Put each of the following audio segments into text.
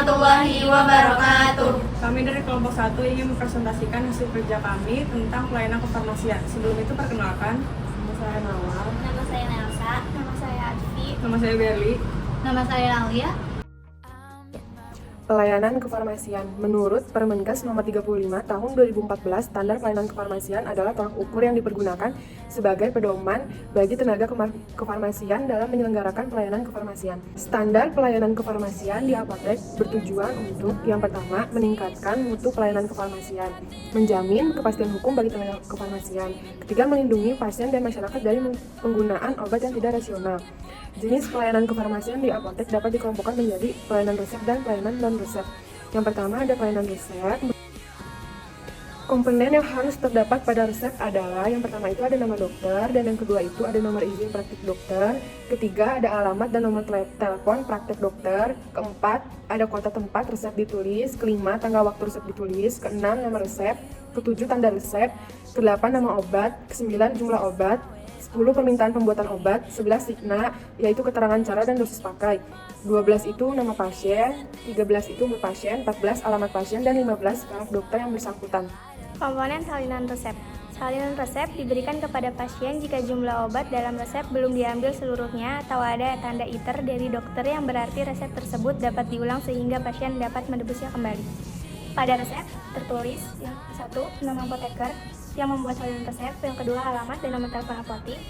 warahmatullahi wabarakatuh. Kami dari kelompok 1 ingin mempresentasikan hasil kerja kami tentang pelayanan kefarmasian. Sebelum itu perkenalkan, nama saya Nawal, Nama saya Nelsa. Nama saya Advi. nama saya Berli. Nama saya Alia. Pelayanan kefarmasian. Menurut Permenkes Nomor 35 Tahun 2014, standar pelayanan kefarmasian adalah tolak ukur yang dipergunakan sebagai pedoman bagi tenaga kefarmasian dalam menyelenggarakan pelayanan kefarmasian. Standar pelayanan kefarmasian di apotek bertujuan untuk yang pertama, meningkatkan mutu pelayanan kefarmasian, menjamin kepastian hukum bagi tenaga kefarmasian, ketiga, melindungi pasien dan masyarakat dari penggunaan obat yang tidak rasional. Jenis pelayanan kefarmasian di apotek dapat dikelompokkan menjadi pelayanan resep dan pelayanan non-resep. Yang pertama ada pelayanan resep. Komponen yang harus terdapat pada resep adalah yang pertama itu ada nama dokter, dan yang kedua itu ada nomor izin praktik dokter, ketiga ada alamat dan nomor telepon praktek dokter, keempat ada kota tempat resep ditulis, kelima tanggal waktu resep ditulis, keenam nama resep, ketujuh tanda resep, kedelapan nama obat, kesembilan jumlah obat, 10 permintaan pembuatan obat, 11 signa, yaitu keterangan cara dan dosis pakai, 12 itu nama pasien, 13 itu umur pasien, 14 alamat pasien, dan 15 taraf dokter yang bersangkutan. Komponen salinan resep. Salinan resep diberikan kepada pasien jika jumlah obat dalam resep belum diambil seluruhnya atau ada tanda iter dari dokter yang berarti resep tersebut dapat diulang sehingga pasien dapat menebusnya kembali. Pada resep tertulis yang satu nama apoteker yang membuat salinan resep, yang kedua alamat dan nomor telepon apotik,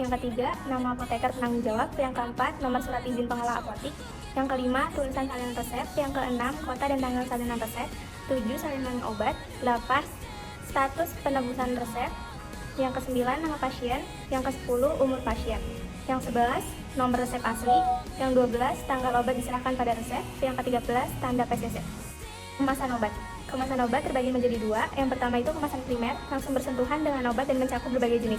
yang ketiga nama apoteker penanggung jawab, yang keempat nomor surat izin pengelola apotik, yang kelima tulisan salinan resep, yang keenam kota dan tanggal salinan resep, 7 salinan obat, 8 status penebusan resep, yang ke-9 nama pasien, yang ke-10 umur pasien, yang 11 nomor resep asli, yang 12 tanggal obat diserahkan pada resep, yang ke-13 tanda PCC. Kemasan obat. Kemasan obat terbagi menjadi dua. Yang pertama itu kemasan primer, langsung bersentuhan dengan obat dan mencakup berbagai jenis,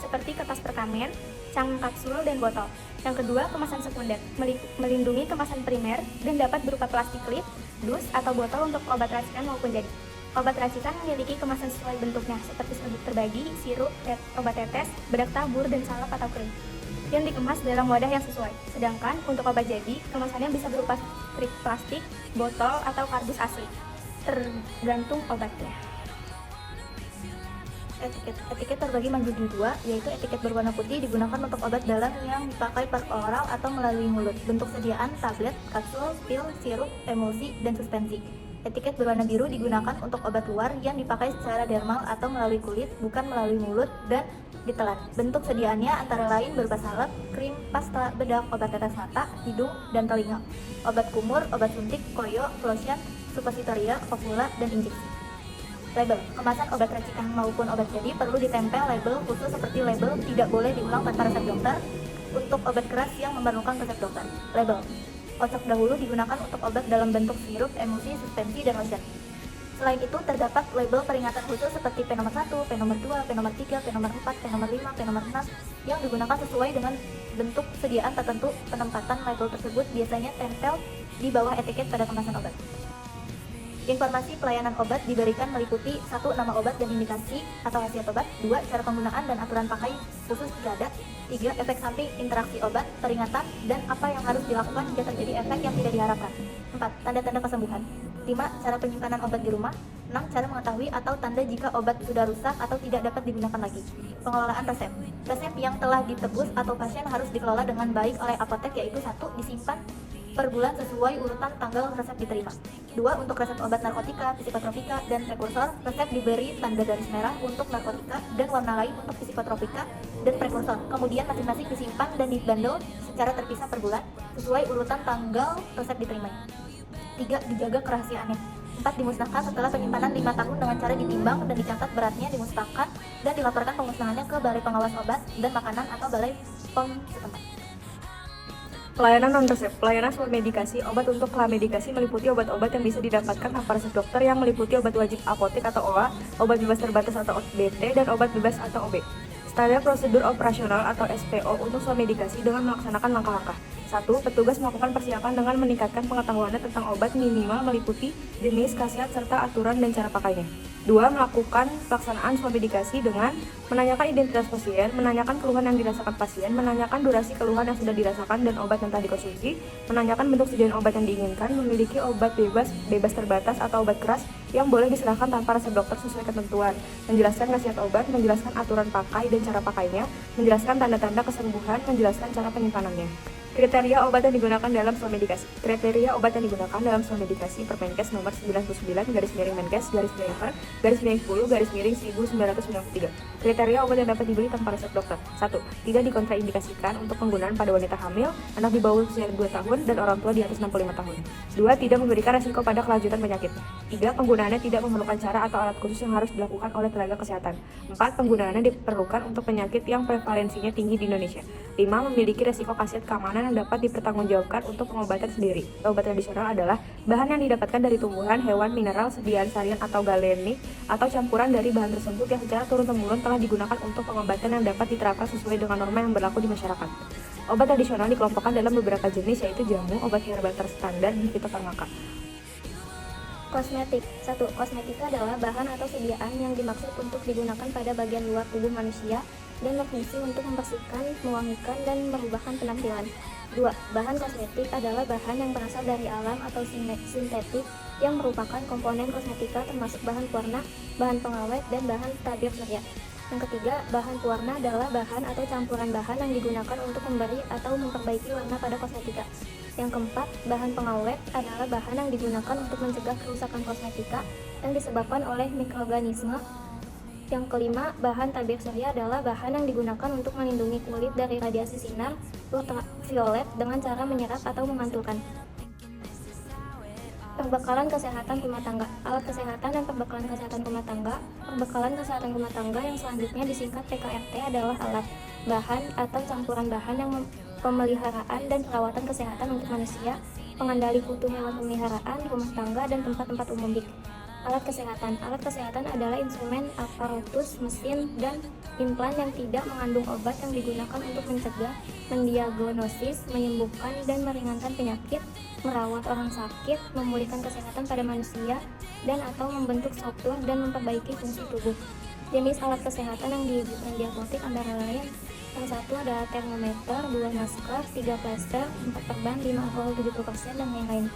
seperti kertas perkamen, cangkang kapsul, dan botol. Yang kedua, kemasan sekunder, melindungi kemasan primer dan dapat berupa plastik klip, dus, atau botol untuk obat racikan maupun jadi. Obat racikan memiliki kemasan sesuai bentuknya, seperti serbuk terbagi, sirup, obat tetes, bedak tabur, dan salep atau krim, yang dikemas dalam wadah yang sesuai. Sedangkan untuk obat jadi, kemasannya bisa berupa strip plastik, botol, atau kardus asli, tergantung obatnya. Etiket terbagi menjadi dua, yaitu etiket berwarna putih digunakan untuk obat dalam yang dipakai per oral atau melalui mulut. Bentuk sediaan tablet, kapsul, pil, sirup, emulsi, dan suspensi. Etiket berwarna biru digunakan untuk obat luar yang dipakai secara dermal atau melalui kulit, bukan melalui mulut dan ditelan. Bentuk sediaannya antara lain berupa salep, krim, pasta, bedak, obat tetes mata, hidung, dan telinga, obat kumur, obat suntik, koyo, lotion, suppositoria, ovula, dan injeksi. Label. Kemasan obat racikan maupun obat jadi perlu ditempel label khusus seperti label tidak boleh diulang tanpa resep dokter untuk obat keras yang memerlukan resep dokter. Label. Kocok dahulu digunakan untuk obat dalam bentuk sirup, emulsi, suspensi, dan lotion. Selain itu, terdapat label peringatan khusus seperti P nomor 1, P nomor 2, P nomor 3, P nomor 4, P nomor 5, P nomor 6 yang digunakan sesuai dengan bentuk sediaan tertentu. Penempatan label tersebut biasanya tempel di bawah etiket pada kemasan obat. Informasi pelayanan obat diberikan meliputi 1. Nama obat dan indikasi atau khasiat obat, 2. Cara penggunaan dan aturan pakai khusus jika ada, 3. Efek samping interaksi obat, peringatan, dan apa yang harus dilakukan jika terjadi efek yang tidak diharapkan, 4. Tanda-tanda kesembuhan, 5. Cara penyimpanan obat di rumah, 6. Cara mengetahui atau tanda jika obat sudah rusak atau tidak dapat digunakan lagi. Pengelolaan resep. Resep yang telah ditebus atau pasien harus dikelola dengan baik oleh apotek, yaitu 1. Disimpan per bulan sesuai urutan tanggal resep diterima. 2. Untuk resep obat narkotika, psikotropika, dan prekursor, resep diberi tanda garis merah untuk narkotika dan warna lain untuk psikotropika dan prekursor. Kemudian masing-masing disimpan dan dibundle secara terpisah per bulan sesuai urutan tanggal resep diterima. 3. Dijaga kerahasiaannya. 4. Dimusnahkan setelah penyimpanan 5 tahun dengan cara ditimbang dan dicatat beratnya, dimusnahkan dan dilaporkan pemusnahannya ke Balai Pengawas Obat dan Makanan atau Balai POM setempat. Pelayanan non-resep. Pelayanan medikasi. Obat untuk klamedikasi meliputi obat-obat yang bisa didapatkan tanpa resep dokter yang meliputi obat wajib apotek atau OA, obat bebas terbatas atau OBT, dan obat bebas atau OB. Standar prosedur operasional atau SPO untuk medikasi dengan melaksanakan langkah-langkah. 1. 1. Petugas melakukan persiapan dengan meningkatkan pengetahuannya tentang obat minimal meliputi jenis, khasiat, serta aturan dan cara pakainya. 2. Melakukan pelaksanaan swabedikasi dengan menanyakan identitas pasien, menanyakan keluhan yang dirasakan pasien, menanyakan durasi keluhan yang sudah dirasakan dan obat yang telah dikonsumsi, menanyakan bentuk sediaan obat yang diinginkan, memiliki obat bebas terbatas atau obat keras yang boleh diserahkan tanpa resep dokter sesuai ketentuan, menjelaskan khasiat obat, menjelaskan aturan pakai dan cara pakainya, menjelaskan tanda-tanda kesembuhan, menjelaskan cara penyimpanannya. Kriteria obat yang digunakan dalam swabedikasi. Kriteria obat yang digunakan dalam swabedikasi Permenkes nomor 99/Menkes/per/10/1993. Kriteria obat yang dapat dibeli tanpa resep dokter. 1. Tidak dikontraindikasikan untuk penggunaan pada wanita hamil, anak di bawah usia 2 tahun, dan orang tua di atas 65 tahun. 2. Tidak memberikan resiko pada kelanjutan penyakit. 3. Penggunaannya tidak memerlukan cara atau alat khusus yang harus dilakukan oleh tenaga kesehatan. 4. Penggunaannya diperlukan untuk penyakit yang prevalensinya tinggi di Indonesia. 5. Memiliki resiko khasiat keamanan yang dapat dipertanggungjawabkan untuk pengobatan sendiri. Obat tradisional adalah bahan yang didapatkan dari tumbuhan, hewan, mineral, sediaan sarin atau galenik, atau campuran dari bahan tersebut yang secara turun-temurun telah digunakan untuk pengobatan yang dapat diterapkan sesuai dengan norma yang berlaku di masyarakat. Obat tradisional dikelompokkan dalam beberapa jenis, yaitu jamu, obat herbal terstandar, dan fitofarmaka. Kosmetik. 1. Kosmetika adalah bahan atau sediaan yang dimaksud untuk digunakan pada bagian luar tubuh manusia dan berfungsi untuk membersihkan, mewangikan, dan merubahkan penampilan. 2. Bahan kosmetik adalah bahan yang berasal dari alam atau sintetik yang merupakan komponen kosmetika termasuk bahan pewarna, bahan pengawet, dan bahan tabir surya. Yang ketiga, bahan pewarna adalah bahan atau campuran bahan yang digunakan untuk memberi atau memperbaiki warna pada kosmetika. Yang keempat, bahan pengawet adalah bahan yang digunakan untuk mencegah kerusakan kosmetika yang disebabkan oleh mikroorganisme. Yang kelima, bahan tabir surya adalah bahan yang digunakan untuk melindungi kulit dari radiasi sinar ultraviolet dengan cara menyerap atau memantulkan. Perbekalan kesehatan rumah tangga. Alat kesehatan dan perbekalan kesehatan rumah tangga. Perbekalan kesehatan rumah tangga yang selanjutnya disingkat PKRT adalah alat, bahan, atau campuran bahan yang pemeliharaan dan perawatan kesehatan untuk manusia, pengendali kutu hewan peliharaan, rumah tangga, dan tempat-tempat umum. Alat kesehatan. Alat kesehatan adalah instrumen, aparatus, mesin, dan implan yang tidak mengandung obat yang digunakan untuk mencegah, mendiagnosis, menyembuhkan, dan meringankan penyakit, merawat orang sakit, memulihkan kesehatan pada manusia, dan atau membentuk software dan memperbaiki fungsi tubuh. Jenis alat kesehatan yang diwujudkan di apotek antara lain: yang satu adalah termometer, 2 masker, 3 plester, 4 perban, 5 alkohol 70%, dan lain-lain.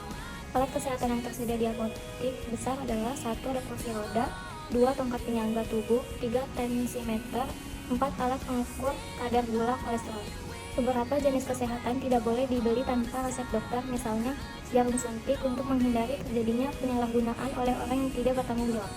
Alat kesehatan yang tersedia di apotek besar adalah: 1. Ada kursi roda, 2. Tongkat penyangga tubuh, 3. tensimeter, 4. Alat pengukur kadar gula kolesterol. Beberapa jenis kesehatan tidak boleh dibeli tanpa resep dokter, misalnya jarum suntik untuk menghindari terjadinya penyalahgunaan oleh orang yang tidak bertanggung jawab.